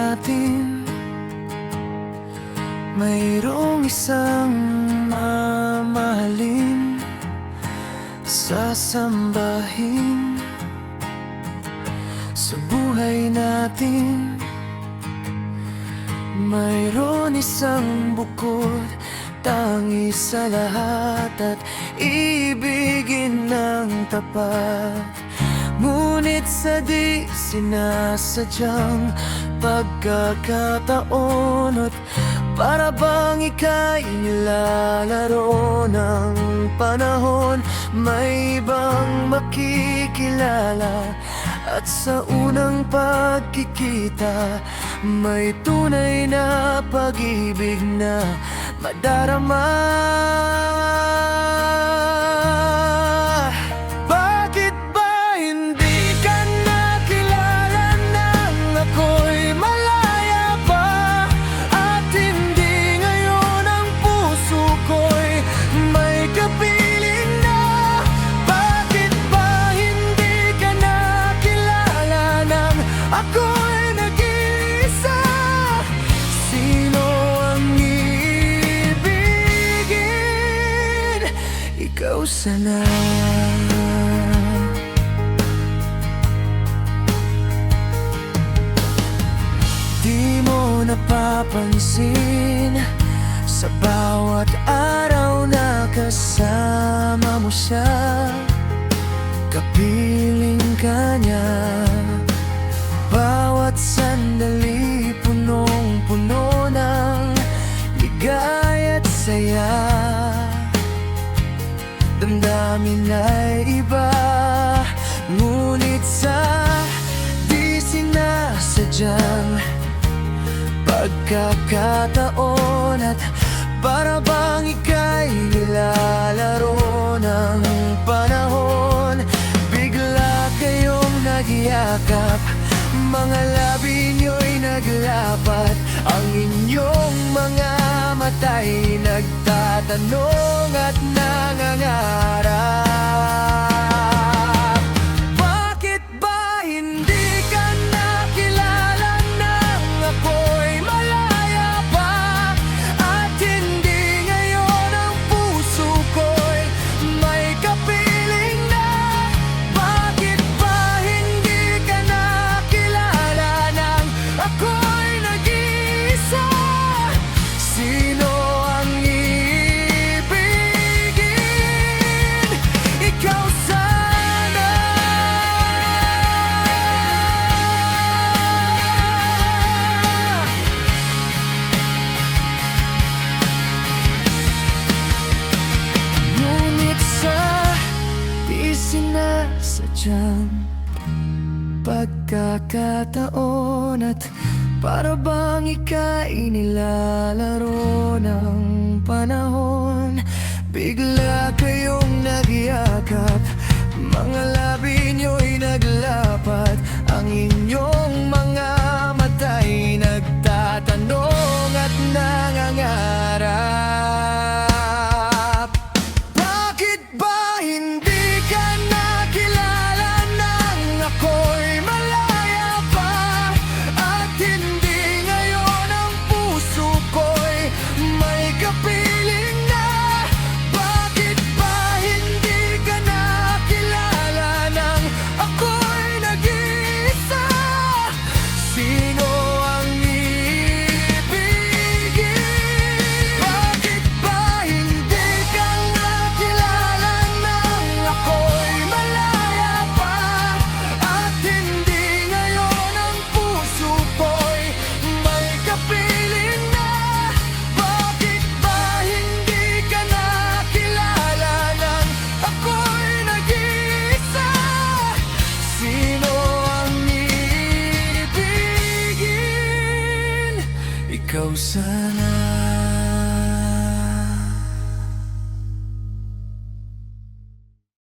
natin mayroong isang mamahalin, sasambahin sa buhay natin. Mayroon isang bukod tangi sa lahat at ibigin ng tapat. Ngunit sa di sinasadyang pagkakataon at para bang ika'y nilalaro ng panahon, may ibang makikilala at sa unang pagkikita may tunay na pag-ibig na madarama. Bakit ba hindi ka nakilala nang ako'y malaya pa? At hindi ngayon ang puso ko'y may kapiling na? Bakit ba hindi ka nakilala nang ako'y nag-iisa? Sino ang iibigin? Ikaw sana. Di mo napapansin sa bawat araw na kasama mo siya, kapiling ka niya. Bawat sandali punong-puno ng ligay at saya. Damdamin ay iba, ngunit sa di sinasadyang pagkakataon at para bang ika'y nilalaro ng panahon, bigla kayong nagyakap, mga labi nyo'y naglapat, ang inyong mga mata'y nagtatanong at nangangarap. Bakit ba hindi ka nakilala nang ako'y malaya pa? At hindi ngayon ang puso ko'y may kapiling na? Bakit ba hindi ka nakilala nang ako'y nag-iisa? Sino ang iibigin? Ikaw sana. Ngunit sa di sinasadyang pagkakataon at para bang ika'y nilalaro ng panahon, bigla kayong nagyakap, mga labi nyo'y naglapat, ang inyong mga mata'y nagtatanong at nangangarap. Bakit ba hindi ka nakilala nang ako'y malaya pa? At hindi ngayon ang puso ko'y may kapiling na? Bakit ba hindi ka nakilala nang ako'y nag-iisa? Sino ang iibigin? Bakit ba hindi ka nakilala nang ako'y malaya pa? At hindi ngayon ang puso ko'y may kapiling na? Bakit ba hindi ka nakilala nang ako'y nag-iisa? Sino ang iibigin? Ikaw sana.